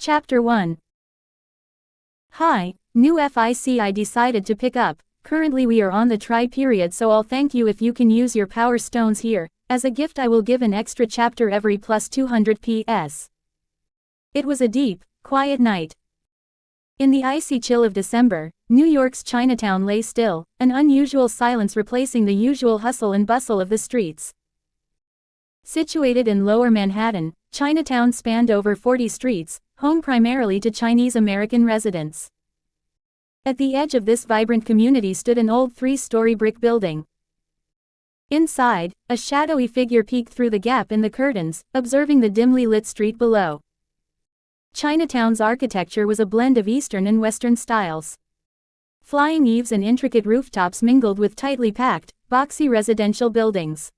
Chapter 1. Hi, new FIC I decided to pick up. Currently we are on the try period, so I'll thank you if you can use your power stones here. As a gift I will give an extra chapter every plus 200 PS. It was a deep, quiet night. In the icy chill of December, New York's Chinatown lay still, an unusual silence replacing the usual hustle and bustle of the streets. Situated in Lower Manhattan, Chinatown spanned over 40 streets, home primarily to Chinese American residents. At the edge of this vibrant community stood an old 3-story brick building. Inside, a shadowy figure peeked through the gap in the curtains, observing the dimly lit street below. Chinatown's architecture was a blend of Eastern and Western styles. Flying eaves and intricate rooftops mingled with tightly packed, boxy residential buildings.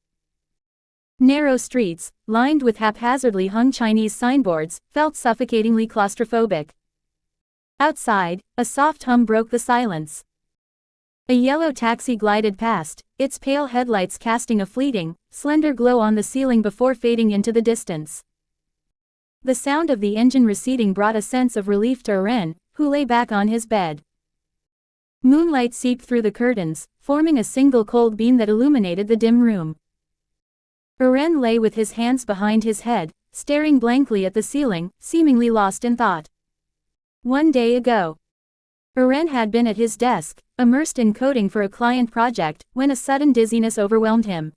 Narrow streets, lined with haphazardly hung Chinese signboards, felt suffocatingly claustrophobic. Outside, a soft hum broke the silence. A yellow taxi glided past, its pale headlights casting a fleeting, slender glow on the ceiling before fading into the distance. The sound of the engine receding brought a sense of relief to Eren, who lay back on his bed. Moonlight seeped through the curtains, forming a single cold beam that illuminated the dim room. Eren lay with his hands behind his head, staring blankly at the ceiling, seemingly lost in thought. One day ago, Eren had been at his desk, immersed in coding for a client project, when a sudden dizziness overwhelmed him.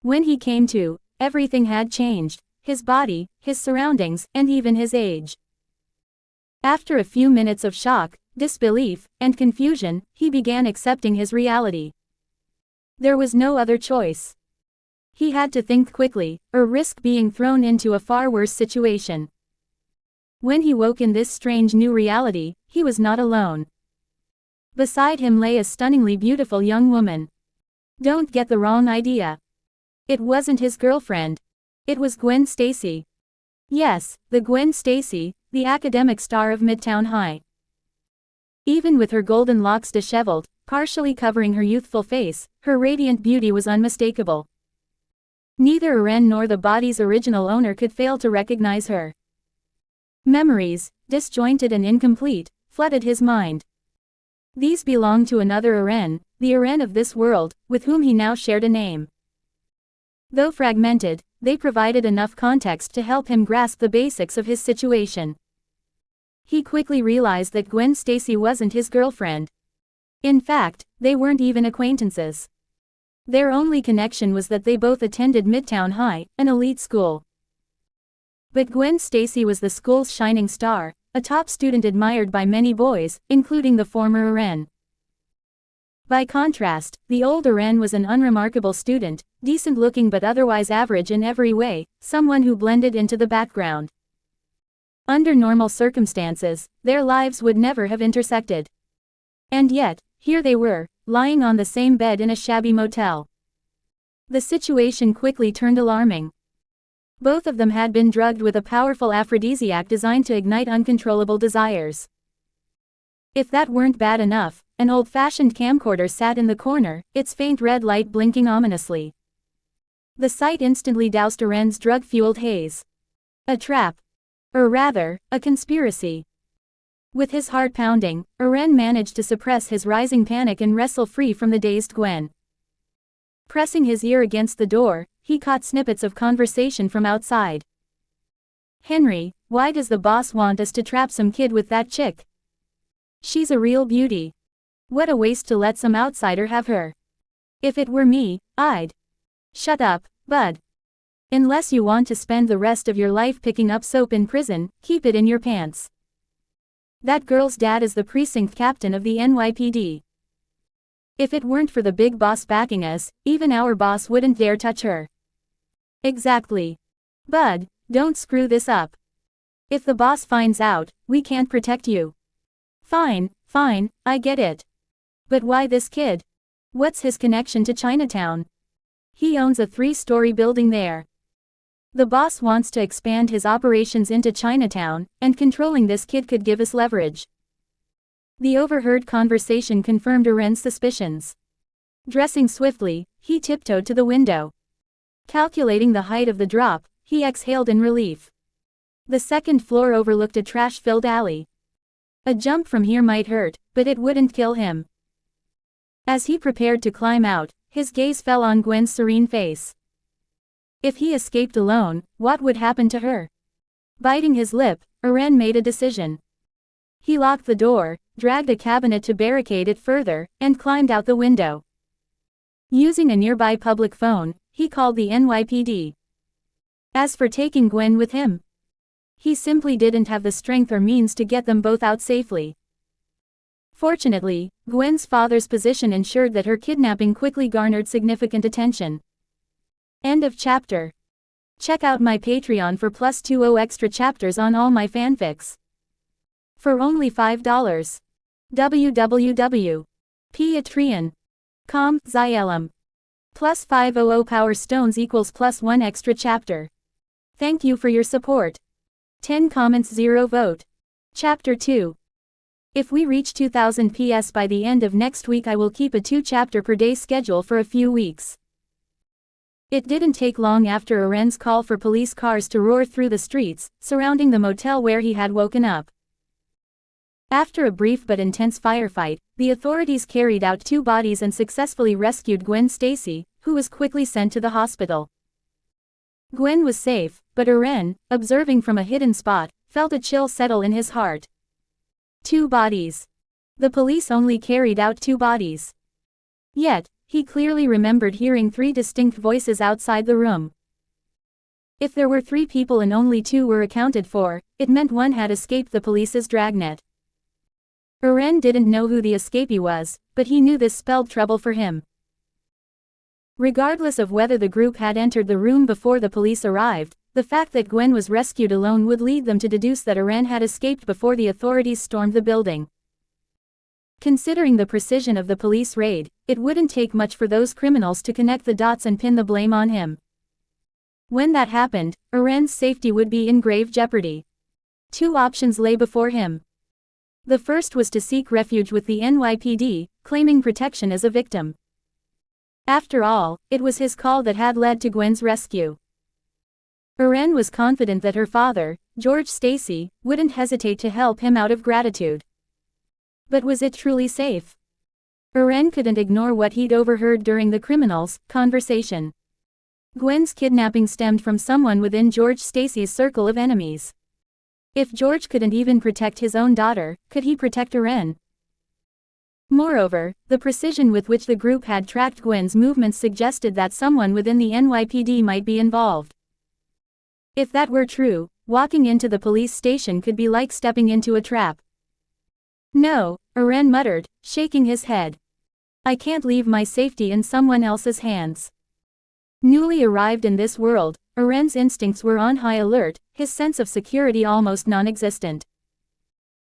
When he came to, everything had changed, his body, his surroundings, and even his age. After a few minutes of shock, disbelief, and confusion, he began accepting his reality. There was no other choice. He had to think quickly, or risk being thrown into a far worse situation. When he woke in this strange new reality, he was not alone. Beside him lay a stunningly beautiful young woman. Don't get the wrong idea. It wasn't his girlfriend. It was Gwen Stacy. Yes, the Gwen Stacy, the academic star of Midtown High. Even with her golden locks disheveled, partially covering her youthful face, her radiant beauty was unmistakable. Neither Eren nor the body's original owner could fail to recognize her. Memories, disjointed and incomplete, flooded his mind. These belonged to another Eren, the Eren of this world, with whom he now shared a name. Though fragmented, they provided enough context to help him grasp the basics of his situation. He quickly realized that Gwen Stacy wasn't his girlfriend. In fact, they weren't even acquaintances. Their only connection was that they both attended Midtown High, an elite school. But Gwen Stacy was the school's shining star, a top student admired by many boys, including the former Eren. By contrast, the old Eren was an unremarkable student, decent-looking but otherwise average in every way, someone who blended into the background. Under normal circumstances, their lives would never have intersected. And yet, here they were, lying on the same bed in a shabby motel. The situation quickly turned alarming. Both of them had been drugged with a powerful aphrodisiac designed to ignite uncontrollable desires. If that weren't bad enough, an old-fashioned camcorder sat in the corner, its faint red light blinking ominously. The sight instantly doused Eren's drug-fueled haze. A trap. Or rather, a conspiracy. With his heart pounding, Eren managed to suppress his rising panic and wrestle free from the dazed Gwen. Pressing his ear against the door, he caught snippets of conversation from outside. "Henry, why does the boss want us to trap some kid with that chick? She's a real beauty. What a waste to let some outsider have her. If it were me, I'd..." "Shut up, bud. Unless you want to spend the rest of your life picking up soap in prison, keep it in your pants. That girl's dad is the precinct captain of the NYPD. If it weren't for the big boss backing us, even our boss wouldn't dare touch her." "Exactly. Bud, don't screw this up. If the boss finds out, we can't protect you." Fine, I get it. But why this kid? What's his connection to Chinatown? He owns a 3-story building there. The boss wants to expand his operations into Chinatown, and controlling this kid could give us leverage." The overheard conversation confirmed Eren's suspicions. Dressing swiftly, he tiptoed to the window. Calculating the height of the drop, he exhaled in relief. The second floor overlooked a trash-filled alley. A jump from here might hurt, but it wouldn't kill him. As he prepared to climb out, his gaze fell on Gwen's serene face. If he escaped alone, what would happen to her? Biting his lip, Eren made a decision. He locked the door, dragged a cabinet to barricade it further, and climbed out the window. Using a nearby public phone, he called the NYPD. As for taking Gwen with him, he simply didn't have the strength or means to get them both out safely. Fortunately, Gwen's father's position ensured that her kidnapping quickly garnered significant attention. End of chapter. Check out my Patreon for +20 extra chapters on all my fanfics. For only $5. www.patreon.com Zaelum. +500 power stones equals +1 extra chapter. Thank you for your support. 10 comments 0 vote. Chapter 2. If we reach 2000 PS by the end of next week, I will keep a 2-chapter per day schedule for a few weeks. It didn't take long after Eren's call for police cars to roar through the streets surrounding the motel where he had woken up. After a brief but intense firefight, the authorities carried out 2 bodies and successfully rescued Gwen Stacy, who was quickly sent to the hospital. Gwen was safe, but Eren, observing from a hidden spot, felt a chill settle in his heart. 2 bodies. The police only carried out 2 bodies. Yet, he clearly remembered hearing 3 distinct voices outside the room. If there were 3 people and only 2 were accounted for, it meant one had escaped the police's dragnet. Eren didn't know who the escapee was, but he knew this spelled trouble for him. Regardless of whether the group had entered the room before the police arrived, the fact that Gwen was rescued alone would lead them to deduce that Eren had escaped before the authorities stormed the building. Considering the precision of the police raid, it wouldn't take much for those criminals to connect the dots and pin the blame on him. When that happened, Eren's safety would be in grave jeopardy. 2 options lay before him. The first was to seek refuge with the NYPD, claiming protection as a victim. After all, it was his call that had led to Gwen's rescue. Eren was confident that her father, George Stacy, wouldn't hesitate to help him out of gratitude. But was it truly safe? Eren couldn't ignore what he'd overheard during the criminals' conversation. Gwen's kidnapping stemmed from someone within George Stacy's circle of enemies. If George couldn't even protect his own daughter, could he protect Eren? Moreover, the precision with which the group had tracked Gwen's movements suggested that someone within the NYPD might be involved. If that were true, walking into the police station could be like stepping into a trap. No, Eren muttered, shaking his head. I can't leave my safety in someone else's hands. Newly arrived in this world, Eren's instincts were on high alert, his sense of security almost non-existent.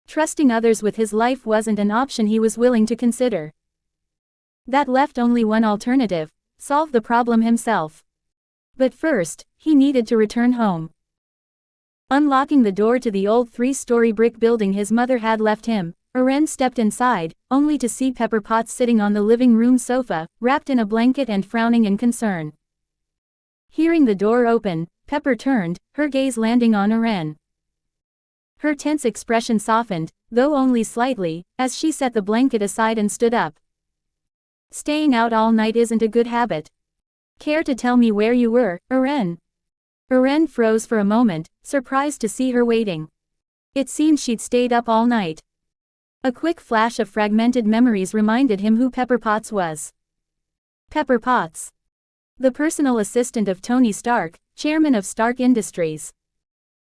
Trusting others with his life wasn't an option he was willing to consider. That left only one alternative: solve the problem himself. But first, he needed to return home. Unlocking the door to the old 3-story brick building his mother had left him, Eren stepped inside, only to see Pepper Potts sitting on the living room sofa, wrapped in a blanket and frowning in concern. Hearing the door open, Pepper turned, her gaze landing on Eren. Her tense expression softened, though only slightly, as she set the blanket aside and stood up. Staying out all night isn't a good habit. Care to tell me where you were, Eren? Eren froze for a moment, surprised to see her waiting. It seemed she'd stayed up all night. A quick flash of fragmented memories reminded him who Pepper Potts was. Pepper Potts. The personal assistant of Tony Stark, chairman of Stark Industries.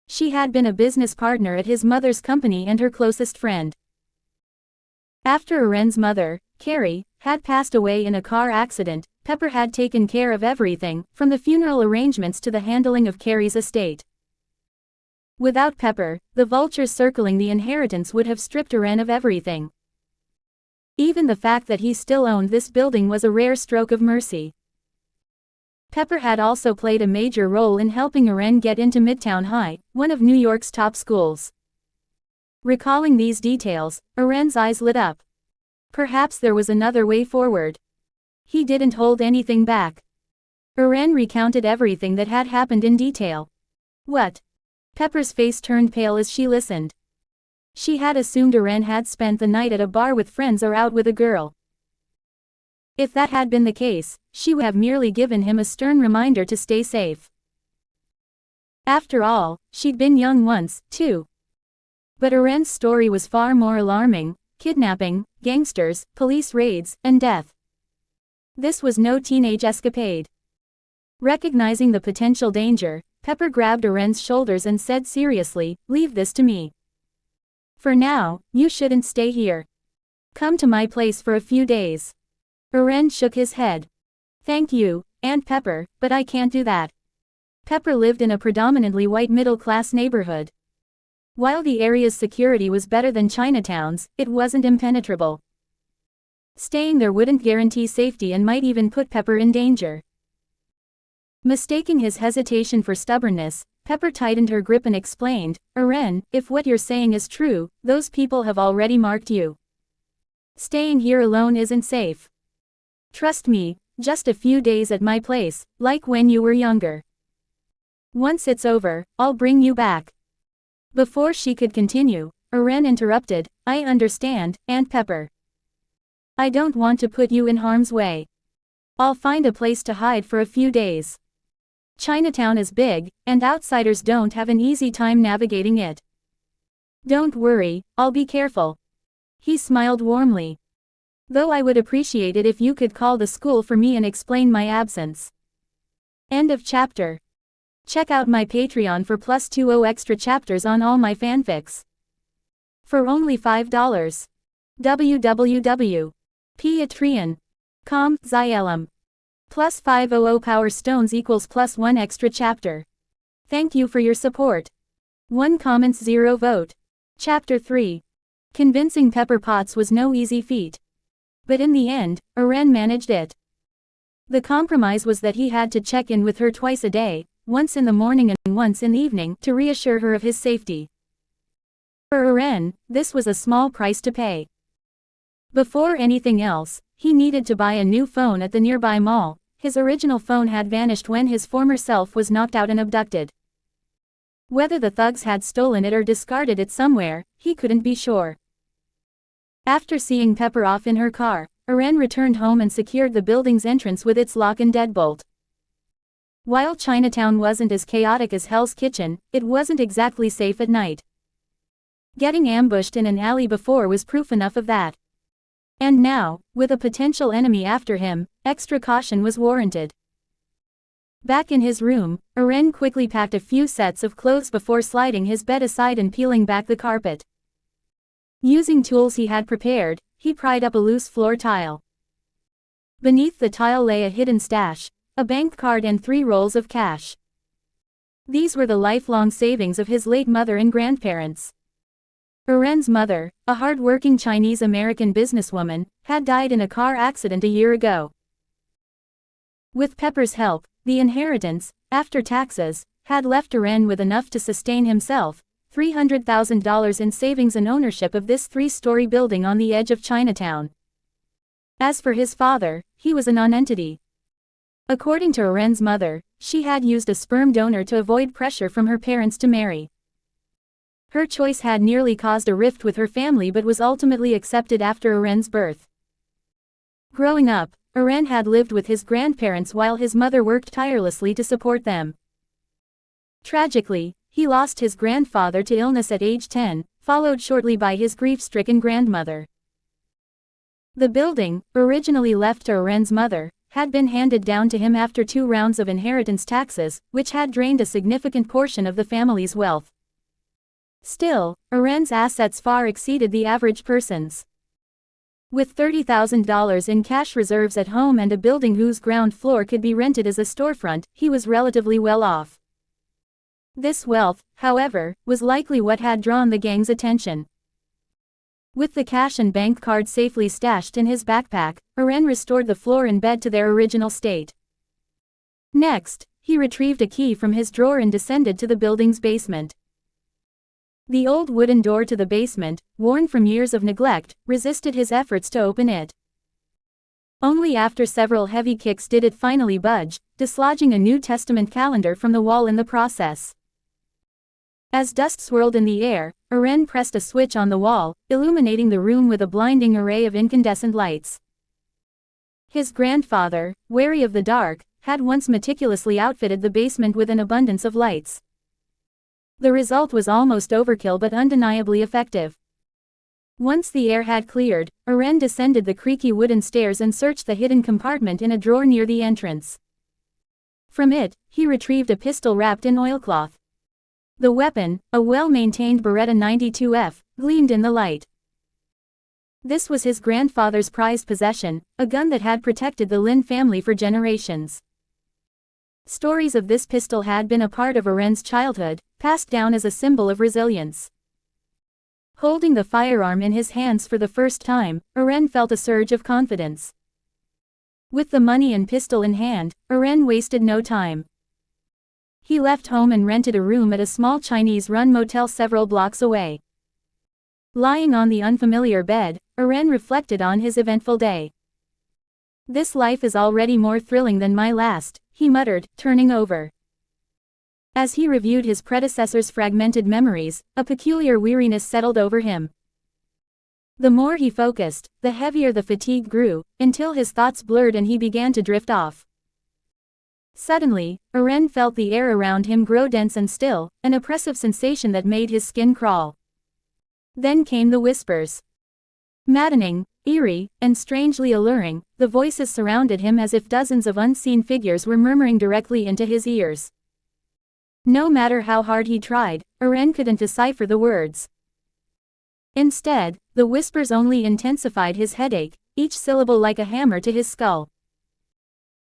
She had been a business partner at his mother's company and her closest friend. After Eren's mother, Carrie, had passed away in a car accident, Pepper had taken care of everything, from the funeral arrangements to the handling of Carrie's estate. Without Pepper, the vultures circling the inheritance would have stripped Eren of everything. Even the fact that he still owned this building was a rare stroke of mercy. Pepper had also played a major role in helping Eren get into Midtown High, one of New York's top schools. Recalling these details, Eren's eyes lit up. Perhaps there was another way forward. He didn't hold anything back. Eren recounted everything that had happened in detail. What? Pepper's face turned pale as she listened. She had assumed Eren had spent the night at a bar with friends or out with a girl. If that had been the case, she would have merely given him a stern reminder to stay safe. After all, she'd been young once, too. But Eren's story was far more alarming: kidnapping, gangsters, police raids, and death. This was no teenage escapade. Recognizing the potential danger, Pepper grabbed Eren's shoulders and said seriously, "Leave this to me. For now, you shouldn't stay here. Come to my place for a few days." Eren shook his head. "Thank you, Aunt Pepper, but I can't do that." Pepper lived in a predominantly white middle-class neighborhood. While the area's security was better than Chinatown's, it wasn't impenetrable. Staying there wouldn't guarantee safety and might even put Pepper in danger. Mistaking his hesitation for stubbornness, Pepper tightened her grip and explained, "Eren, if what you're saying is true, those people have already marked you. Staying here alone isn't safe. Trust me, just a few days at my place, like when you were younger. Once it's over, I'll bring you back." Before she could continue, Eren interrupted, "I understand, Aunt Pepper. I don't want to put you in harm's way. I'll find a place to hide for a few days. Chinatown is big, and outsiders don't have an easy time navigating it. Don't worry, I'll be careful." He smiled warmly. "Though I would appreciate it if you could call the school for me and explain my absence." End of chapter. Check out my Patreon for +20 extra chapters on all my fanfics. For only $5. www.patreon.com Zaelum. +500 power stones equals +1 extra chapter. Thank you for your support. 1 comments 0 vote. Chapter 3. Convincing Pepper Potts was no easy feat. But in the end, Eren managed it. The compromise was that he had to check in with her twice a day, once in the morning and once in the evening, to reassure her of his safety. For Eren, this was a small price to pay. Before anything else, he needed to buy a new phone at the nearby mall. His original phone had vanished when his former self was knocked out and abducted. Whether the thugs had stolen it or discarded it somewhere, he couldn't be sure. After seeing Pepper off in her car, Eren returned home and secured the building's entrance with its lock and deadbolt. While Chinatown wasn't as chaotic as Hell's Kitchen, it wasn't exactly safe at night. Getting ambushed in an alley before was proof enough of that. And now, with a potential enemy after him, extra caution was warranted. Back in his room, Eren quickly packed a few sets of clothes before sliding his bed aside and peeling back the carpet. Using tools he had prepared, he pried up a loose floor tile. Beneath the tile lay a hidden stash, a bank card and 3 rolls of cash. These were the lifelong savings of his late mother and grandparents. Eren's mother, a hard-working Chinese-American businesswoman, had died in a car accident a year ago. With Pepper's help, the inheritance, after taxes, had left Eren with enough to sustain himself, $300,000 in savings and ownership of this 3-story building on the edge of Chinatown. As for his father, he was a nonentity. According to Eren's mother, she had used a sperm donor to avoid pressure from her parents to marry. Her choice had nearly caused a rift with her family but was ultimately accepted after Eren's birth. Growing up, Eren had lived with his grandparents while his mother worked tirelessly to support them. Tragically, he lost his grandfather to illness at age 10, followed shortly by his grief-stricken grandmother. The building, originally left to Eren's mother, had been handed down to him after 2 rounds of inheritance taxes, which had drained a significant portion of the family's wealth. Still, Eren's assets far exceeded the average person's. With $30,000 in cash reserves at home and a building whose ground floor could be rented as a storefront, he was relatively well off. This wealth, however, was likely what had drawn the gang's attention. With the cash and bank card safely stashed in his backpack, Eren restored the floor and bed to their original state. Next, he retrieved a key from his drawer and descended to the building's basement. The old wooden door to the basement, worn from years of neglect, resisted his efforts to open it. Only after several heavy kicks did it finally budge, dislodging a New Testament calendar from the wall in the process. As dust swirled in the air, Eren pressed a switch on the wall, illuminating the room with a blinding array of incandescent lights. His grandfather, wary of the dark, had once meticulously outfitted the basement with an abundance of lights. The result was almost overkill but undeniably effective. Once the air had cleared, Eren descended the creaky wooden stairs and searched the hidden compartment in a drawer near the entrance. From it, he retrieved a pistol wrapped in oilcloth. The weapon, a well-maintained Beretta 92F, gleamed in the light. This was his grandfather's prized possession, a gun that had protected the Lin family for generations. Stories of this pistol had been a part of Eren's childhood, passed down as a symbol of resilience. Holding the firearm in his hands for the first time, Eren felt a surge of confidence. With the money and pistol in hand, Eren wasted no time. He left home and rented a room at a small Chinese-run motel several blocks away. Lying on the unfamiliar bed, Eren reflected on his eventful day. "This life is already more thrilling than my last," he muttered, turning over. As he reviewed his predecessor's fragmented memories, a peculiar weariness settled over him. The more he focused, the heavier the fatigue grew, until his thoughts blurred and he began to drift off. Suddenly, Eren felt the air around him grow dense and still, an oppressive sensation that made his skin crawl. Then came the whispers. Maddening, eerie, and strangely alluring, the voices surrounded him as if dozens of unseen figures were murmuring directly into his ears. No matter how hard he tried, Eren couldn't decipher the words. Instead, the whispers only intensified his headache, each syllable like a hammer to his skull.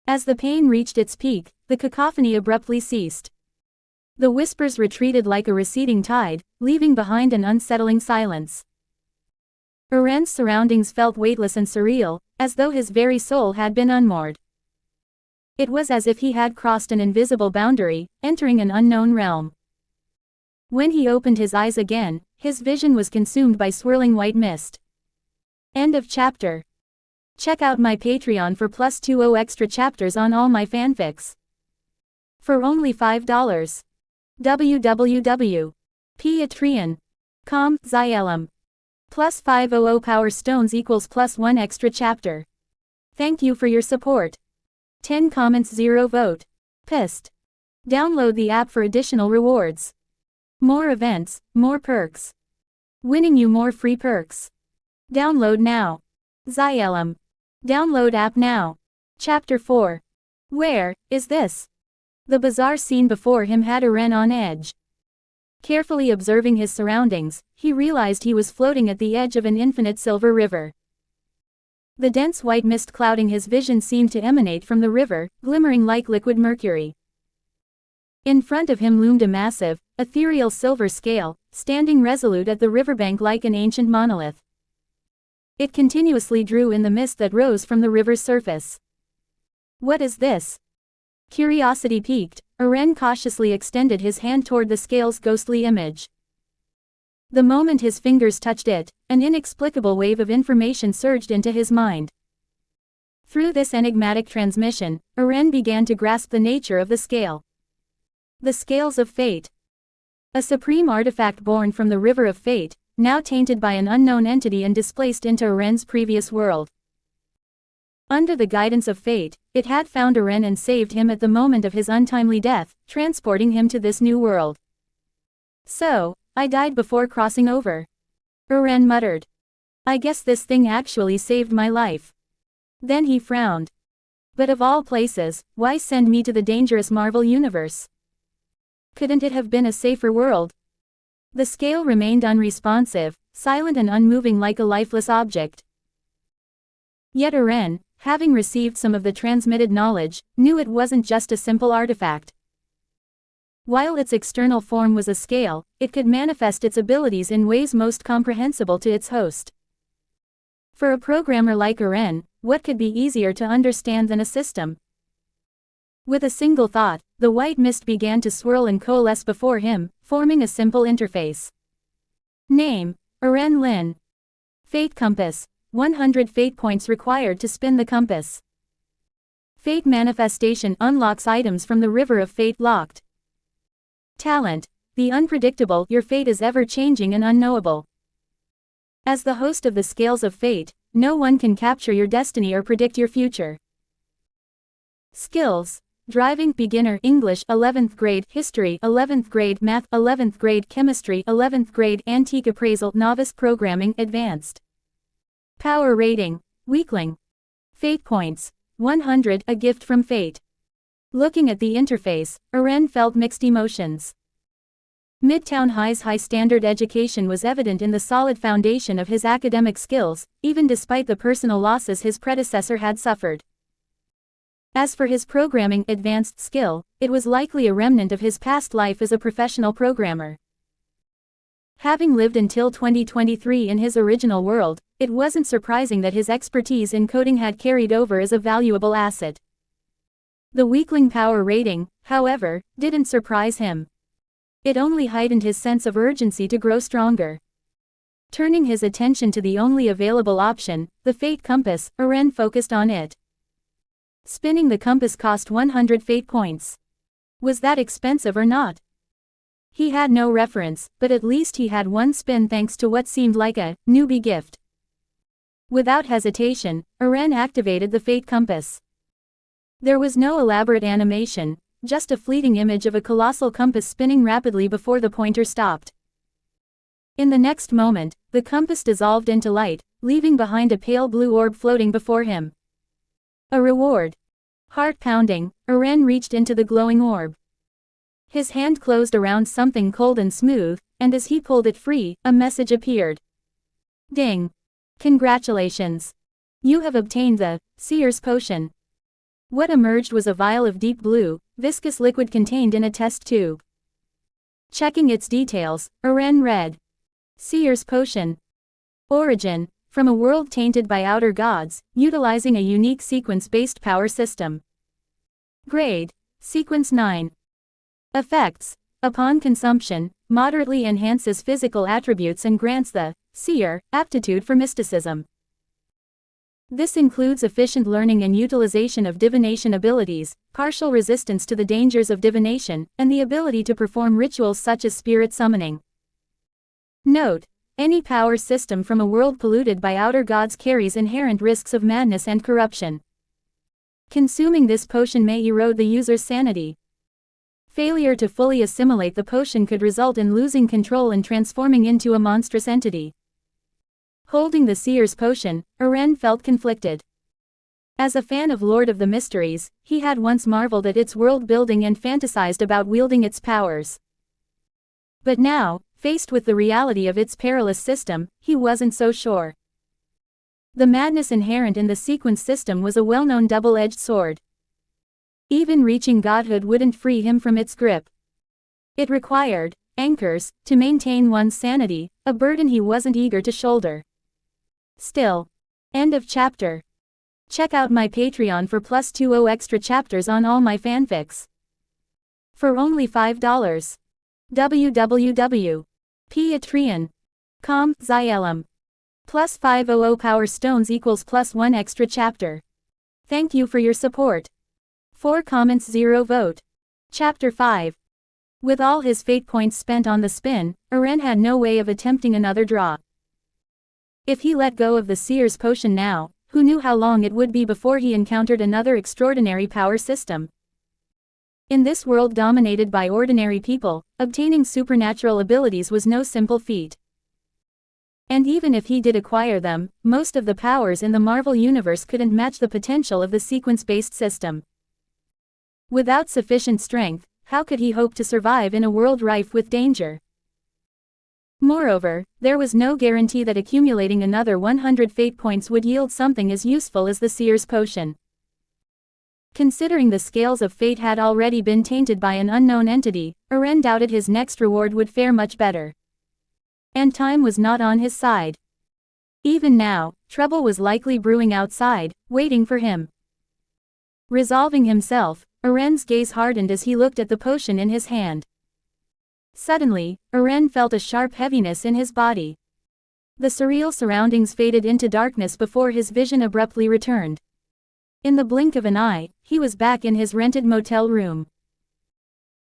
As the pain reached its peak, the cacophony abruptly ceased. The whispers retreated like a receding tide, leaving behind an unsettling silence. Eren's surroundings felt weightless and surreal, as though his very soul had been unmoored. It was as if he had crossed an invisible boundary, entering an unknown realm. When he opened his eyes again, his vision was consumed by swirling white mist. End of chapter. Check out my Patreon for +20 extra chapters on all my fanfics. For only $5. www.patreon.com Zaelum. +500 power stones equals +1 extra chapter. Thank you for your support. 10 comments 0 vote. Pissed. Download the app for additional rewards. More events, more perks. Winning you more free perks. Download now. Zaelum. Download app now. Chapter 4. Where is this? The bizarre scene before him had Eren on edge. Carefully observing his surroundings, he realized he was floating at the edge of an infinite silver river. The dense white mist clouding his vision seemed to emanate from the river, glimmering like liquid mercury. In front of him loomed a massive, ethereal silver scale, standing resolute at the riverbank like an ancient monolith. It continuously drew in the mist that rose from the river's surface. What is this? Curiosity piqued, Eren cautiously extended his hand toward the scale's ghostly image. The moment his fingers touched it, an inexplicable wave of information surged into his mind. Through this enigmatic transmission, Eren began to grasp the nature of the scale. The Scales of Fate. A supreme artifact born from the River of Fate, now tainted by an unknown entity and displaced into Eren's previous world. Under the guidance of fate, it had found Eren and saved him at the moment of his untimely death, transporting him to this new world. So, I died before crossing over. Eren muttered. I guess this thing actually saved my life. Then he frowned. But of all places, why send me to the dangerous Marvel universe? Couldn't it have been a safer world? The scale remained unresponsive, silent and unmoving like a lifeless object. Yet Eren, having received some of the transmitted knowledge, knew it wasn't just a simple artifact. While its external form was a scale, it could manifest its abilities in ways most comprehensible to its host. For a programmer like Eren, what could be easier to understand than a system? With a single thought, the white mist began to swirl and coalesce before him, forming a simple interface. Name: Eren Lin. Fate Compass: 100 fate points required to spin the compass. Fate manifestation unlocks items from the River of Fate locked. Talent: the unpredictable, your fate is ever-changing and unknowable. As the host of the Scales of Fate, no one can capture your destiny or predict your future. Skills. Driving beginner English 11th grade, history 11th grade, math 11th grade, chemistry 11th grade, antique appraisal, novice programming, advanced. Power rating. Weakling. Fate points. 100, a gift from fate. Looking at the interface, Eren felt mixed emotions. Midtown High's high standard education was evident in the solid foundation of his academic skills, even despite the personal losses his predecessor had suffered. As for his programming advanced skill, it was likely a remnant of his past life as a professional programmer. Having lived until 2023 in his original world, it wasn't surprising that his expertise in coding had carried over as a valuable asset. The weakling power rating, however, didn't surprise him. It only heightened his sense of urgency to grow stronger. Turning his attention to the only available option, the Fate Compass, Eren focused on it. Spinning the compass cost 100 fate points. Was that expensive or not? He had no reference, but at least he had one spin thanks to what seemed like a newbie gift. Without hesitation, Eren activated the Fate Compass. There was no elaborate animation, just a fleeting image of a colossal compass spinning rapidly before the pointer stopped. In the next moment, the compass dissolved into light, leaving behind a pale blue orb floating before him. A reward. Heart pounding, Eren reached into the glowing orb. His hand closed around something cold and smooth, and as he pulled it free, a message appeared. Ding! Congratulations! You have obtained the Seer's potion. What emerged was a vial of deep blue, viscous liquid contained in a test tube. Checking its details, Eren read. Seer's potion. Origin. From a world tainted by outer gods, utilizing a unique sequence-based power system. Grade. Sequence 9. Effects. Upon consumption, moderately enhances physical attributes and grants the Seer aptitude for mysticism. This includes efficient learning and utilization of divination abilities, partial resistance to the dangers of divination, and the ability to perform rituals such as spirit summoning. Note. Any power system from a world polluted by outer gods carries inherent risks of madness and corruption. Consuming this potion may erode the user's sanity. Failure to fully assimilate the potion could result in losing control and transforming into a monstrous entity. Holding the Seer's potion, Eren felt conflicted. As a fan of Lord of the Mysteries, he had once marveled at its world building and fantasized about wielding its powers. But now, faced with the reality of its perilous system, he wasn't so sure. The madness inherent in the sequence system was a well-known double-edged sword. Even reaching godhood wouldn't free him from its grip. It required anchors to maintain one's sanity, a burden he wasn't eager to shoulder. Still. End of chapter. Check out my Patreon for +20 extra chapters on all my fanfics. For only $5. www.patreon.com, Zaelum. +500 power stones equals +1 extra chapter. Thank you for your support. 4 comments 0 vote. Chapter 5. With all his fate points spent on the spin, Eren had no way of attempting another draw. If he let go of the Seer's potion now, who knew how long it would be before he encountered another extraordinary power system. In this world dominated by ordinary people, obtaining supernatural abilities was no simple feat. And even if he did acquire them, most of the powers in the Marvel universe couldn't match the potential of the sequence-based system. Without sufficient strength, how could he hope to survive in a world rife with danger? Moreover, there was no guarantee that accumulating another 100 fate points would yield something as useful as the Seer's potion. Considering the scales of fate had already been tainted by an unknown entity, Eren doubted his next reward would fare much better. And time was not on his side. Even now, trouble was likely brewing outside, waiting for him. Resolving himself, Eren's gaze hardened as he looked at the potion in his hand. Suddenly, Eren felt a sharp heaviness in his body. The surreal surroundings faded into darkness before his vision abruptly returned. In the blink of an eye, he was back in his rented motel room.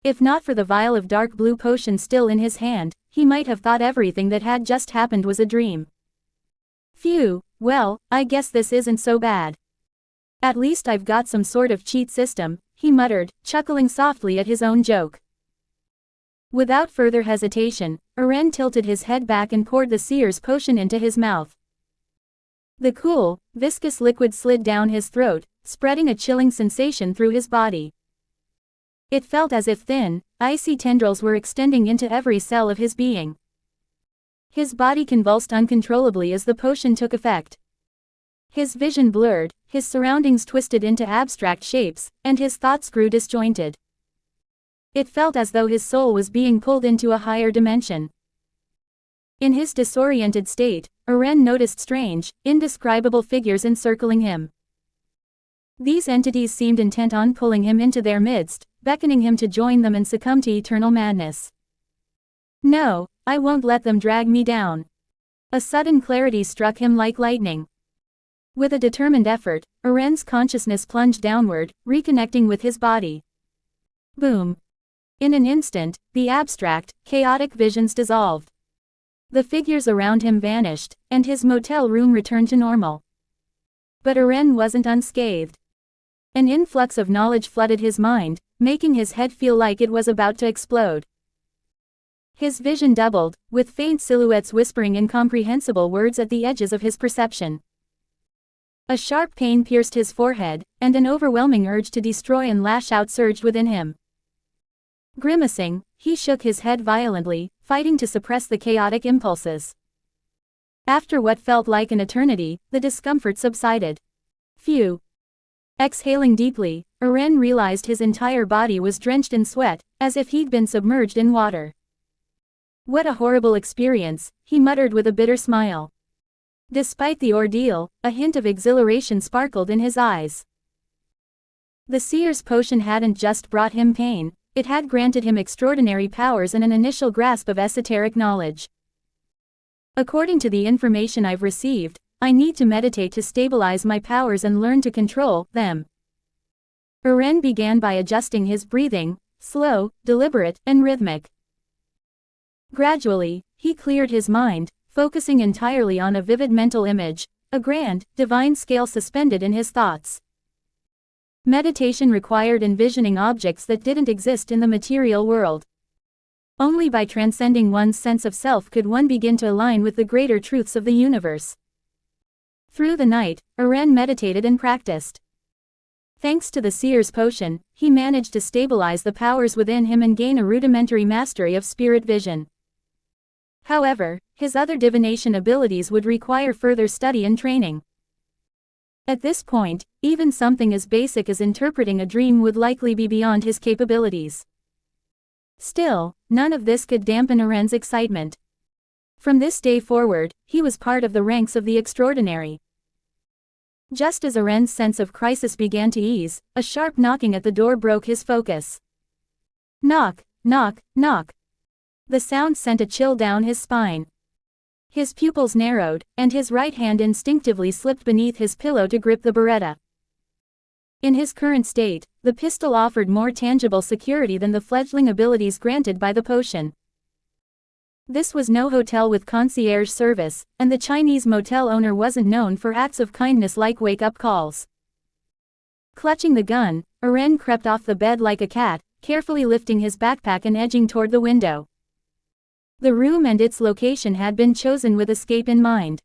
If not for the vial of dark blue potion still in his hand, he might have thought everything that had just happened was a dream. Phew, well, I guess this isn't so bad. At least I've got some sort of cheat system, he muttered, chuckling softly at his own joke. Without further hesitation, Eren tilted his head back and poured the Seer's potion into his mouth. The cool, viscous liquid slid down his throat, spreading a chilling sensation through his body. It felt as if thin, icy tendrils were extending into every cell of his being. His body convulsed uncontrollably as the potion took effect. His vision blurred, his surroundings twisted into abstract shapes, and his thoughts grew disjointed. It felt as though his soul was being pulled into a higher dimension. In his disoriented state, Eren noticed strange, indescribable figures encircling him. These entities seemed intent on pulling him into their midst, beckoning him to join them and succumb to eternal madness. No, I won't let them drag me down. A sudden clarity struck him like lightning. With a determined effort, Eren's consciousness plunged downward, reconnecting with his body. Boom. In an instant, the abstract, chaotic visions dissolved. The figures around him vanished, and his motel room returned to normal. But Eren wasn't unscathed. An influx of knowledge flooded his mind, making his head feel like it was about to explode. His vision doubled, with faint silhouettes whispering incomprehensible words at the edges of his perception. A sharp pain pierced his forehead, and an overwhelming urge to destroy and lash out surged within him. Grimacing, he shook his head violently, fighting to suppress the chaotic impulses. After what felt like an eternity, the discomfort subsided. Phew. Exhaling deeply, Eren realized his entire body was drenched in sweat, as if he'd been submerged in water. What a horrible experience, he muttered with a bitter smile. Despite the ordeal, a hint of exhilaration sparkled in his eyes. The Seer's potion hadn't just brought him pain, it had granted him extraordinary powers and an initial grasp of esoteric knowledge. According to the information I've received, I need to meditate to stabilize my powers and learn to control them. Eren began by adjusting his breathing, slow, deliberate, and rhythmic. Gradually, he cleared his mind, focusing entirely on a vivid mental image, a grand, divine scale suspended in his thoughts. Meditation required envisioning objects that didn't exist in the material world. Only by transcending one's sense of self could one begin to align with the greater truths of the universe. Through the night, Eren meditated and practiced. Thanks to the Seer's potion, he managed to stabilize the powers within him and gain a rudimentary mastery of spirit vision. However, his other divination abilities would require further study and training. At this point, even something as basic as interpreting a dream would likely be beyond his capabilities. Still, none of this could dampen Eren's excitement. From this day forward, he was part of the ranks of the extraordinary. Just as Eren's sense of crisis began to ease, a sharp knocking at the door broke his focus. Knock, knock, knock. The sound sent a chill down his spine. His pupils narrowed, and his right hand instinctively slipped beneath his pillow to grip the Beretta. In his current state, the pistol offered more tangible security than the fledgling abilities granted by the potion. This was no hotel with concierge service, and the Chinese motel owner wasn't known for acts of kindness like wake-up calls. Clutching the gun, Eren crept off the bed like a cat, carefully lifting his backpack and edging toward the window. The room and its location had been chosen with escape in mind.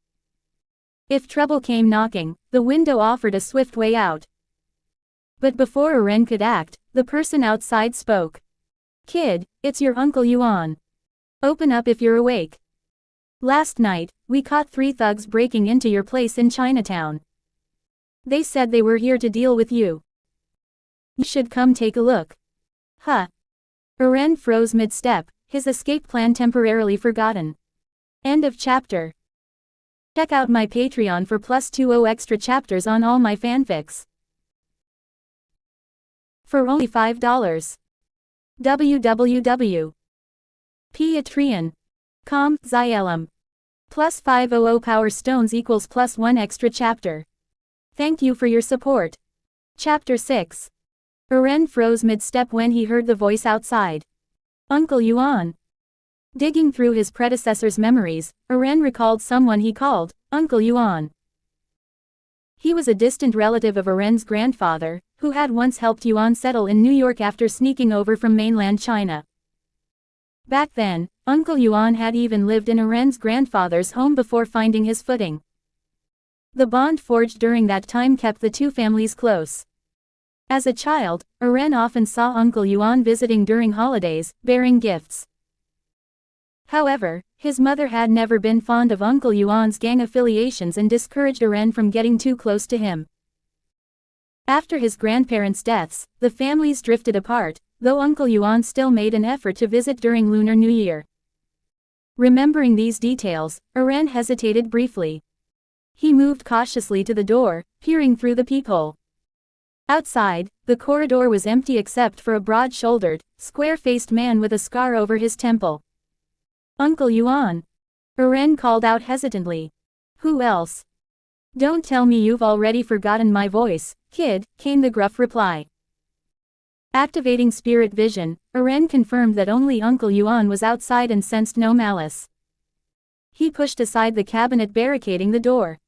If trouble came knocking, the window offered a swift way out. But before Eren could act, the person outside spoke. "Kid, it's your Uncle Yuan. Open up if you're awake. Last night, we caught 3 thugs breaking into your place in Chinatown. They said they were here to deal with you. You should come take a look." Huh. Eren froze mid-step, his escape plan temporarily forgotten. End of chapter. Check out my Patreon for +20 extra chapters on all my fanfics. For only $5. www.patreon.com Zaelum. +500 power stones equals +1 extra chapter. Thank you for your support. Chapter 6. Eren froze mid-step when he heard the voice outside. Uncle Yuan. Digging through his predecessor's memories, Eren recalled someone he called Uncle Yuan. He was a distant relative of Eren's grandfather, who had once helped Yuan settle in New York after sneaking over from mainland China. Back then, Uncle Yuan had even lived in Eren's grandfather's home before finding his footing. The bond forged during that time kept the two families close. As a child, Eren often saw Uncle Yuan visiting during holidays, bearing gifts. However, his mother had never been fond of Uncle Yuan's gang affiliations and discouraged Eren from getting too close to him. After his grandparents' deaths, the families drifted apart, though Uncle Yuan still made an effort to visit during Lunar New Year. Remembering these details, Eren hesitated briefly. He moved cautiously to the door, peering through the peephole. Outside, the corridor was empty except for a broad-shouldered, square-faced man with a scar over his temple. Uncle Yuan. Eren called out hesitantly. Who else? Don't tell me you've already forgotten my voice, kid, came the gruff reply. Activating spirit vision, Eren confirmed that only Uncle Yuan was outside and sensed no malice. He pushed aside the cabinet barricading the door.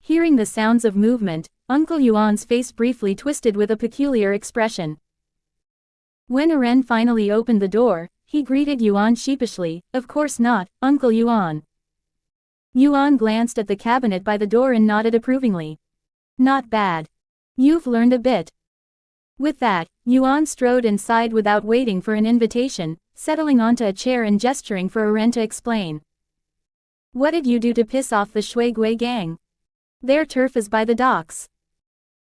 Hearing the sounds of movement, Uncle Yuan's face briefly twisted with a peculiar expression. When Eren finally opened the door, he greeted Yuan sheepishly. Of course not, Uncle Yuan. Yuan glanced at the cabinet by the door and nodded approvingly. Not bad. You've learned a bit. With that, Yuan strode inside without waiting for an invitation, settling onto a chair and gesturing for Eren to explain. What did you do to piss off the Shuigui gang? Their turf is by the docks.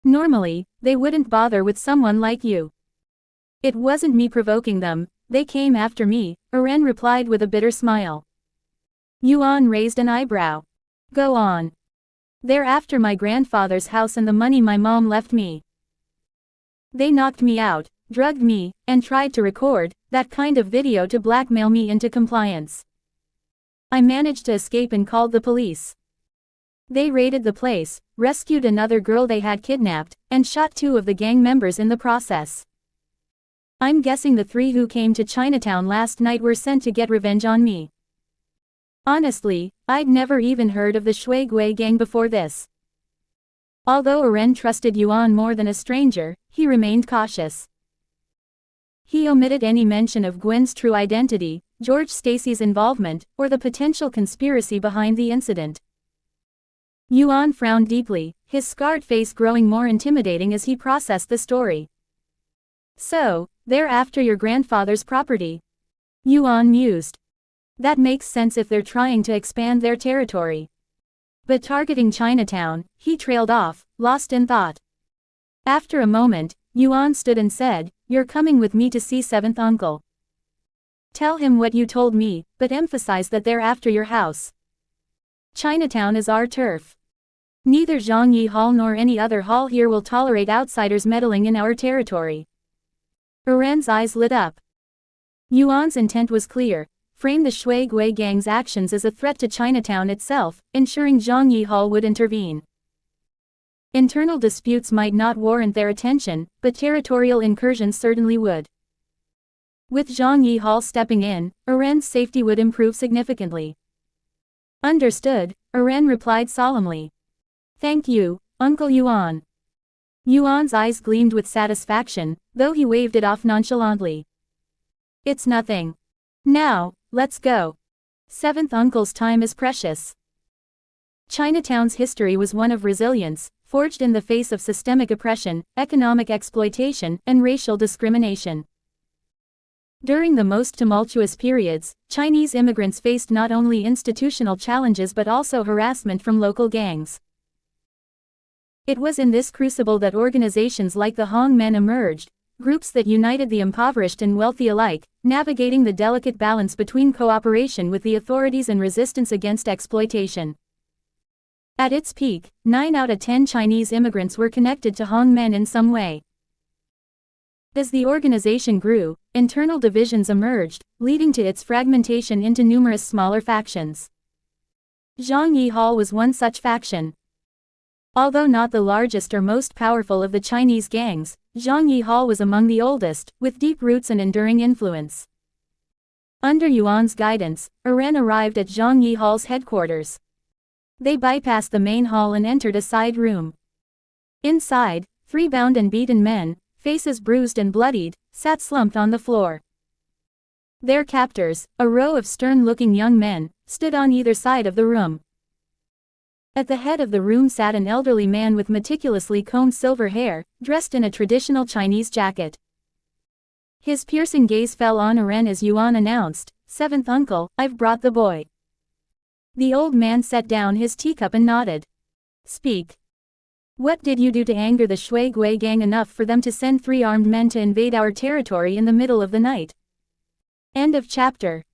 Normally, they wouldn't bother with someone like you. It wasn't me provoking them, they came after me, Eren replied with a bitter smile. Yuan raised an eyebrow. Go on. They're after my grandfather's house and the money my mom left me. They knocked me out, drugged me, and tried to record that kind of video to blackmail me into compliance. I managed to escape and called the police. They raided the place, rescued another girl they had kidnapped, and shot 2 of the gang members in the process. I'm guessing the 3 who came to Chinatown last night were sent to get revenge on me. Honestly, I'd never even heard of the Shuigui gang before this. Although Eren trusted Yuan more than a stranger, he remained cautious. He omitted any mention of Gwen's true identity, George Stacy's involvement, or the potential conspiracy behind the incident. Yuan frowned deeply, his scarred face growing more intimidating as he processed the story. So, they're after your grandfather's property. Yuan mused. That makes sense if they're trying to expand their territory. But targeting Chinatown, he trailed off, lost in thought. After a moment, Yuan stood and said, You're coming with me to see 7th uncle. Tell him what you told me, but emphasize that they're after your house. Chinatown is our turf. Neither Zhangyi Hall nor any other hall here will tolerate outsiders meddling in our territory. Eren's eyes lit up. Yuan's intent was clear. Frame the Shuigui gang's actions as a threat to Chinatown itself, ensuring Zhangyi Hall would intervene. Internal disputes might not warrant their attention, but territorial incursions certainly would. With Zhangyi Hall stepping in, Eren's safety would improve significantly. Understood, Eren replied solemnly. Thank you, Uncle Yuan. Yuan's eyes gleamed with satisfaction, though he waved it off nonchalantly. It's nothing. Now, let's go. 7th uncle's time is precious. Chinatown's history was one of resilience, forged in the face of systemic oppression, economic exploitation, and racial discrimination. During the most tumultuous periods, Chinese immigrants faced not only institutional challenges but also harassment from local gangs. It was in this crucible that organizations like the Hong Men emerged, groups that united the impoverished and wealthy alike, navigating the delicate balance between cooperation with the authorities and resistance against exploitation. At its peak, 9 out of 10 Chinese immigrants were connected to Hong Men in some way. As the organization grew, internal divisions emerged, leading to its fragmentation into numerous smaller factions. Zhangyi Hall was one such faction. Although not the largest or most powerful of the Chinese gangs, Zhangyi Hall was among the oldest, with deep roots and enduring influence. Under Yuan's guidance, Eren arrived at Zhangyi Hall's headquarters. They bypassed the main hall and entered a side room. Inside, 3 bound and beaten men, faces bruised and bloodied, sat slumped on the floor. Their captors, a row of stern-looking young men, stood on either side of the room. At the head of the room sat an elderly man with meticulously combed silver hair, dressed in a traditional Chinese jacket. His piercing gaze fell on Eren as Yuan announced, "Seventh uncle, I've brought the boy." The old man set down his teacup and nodded. "Speak. What did you do to anger the Shui Gui gang enough for them to send 3 armed men to invade our territory in the middle of the night?" End of chapter.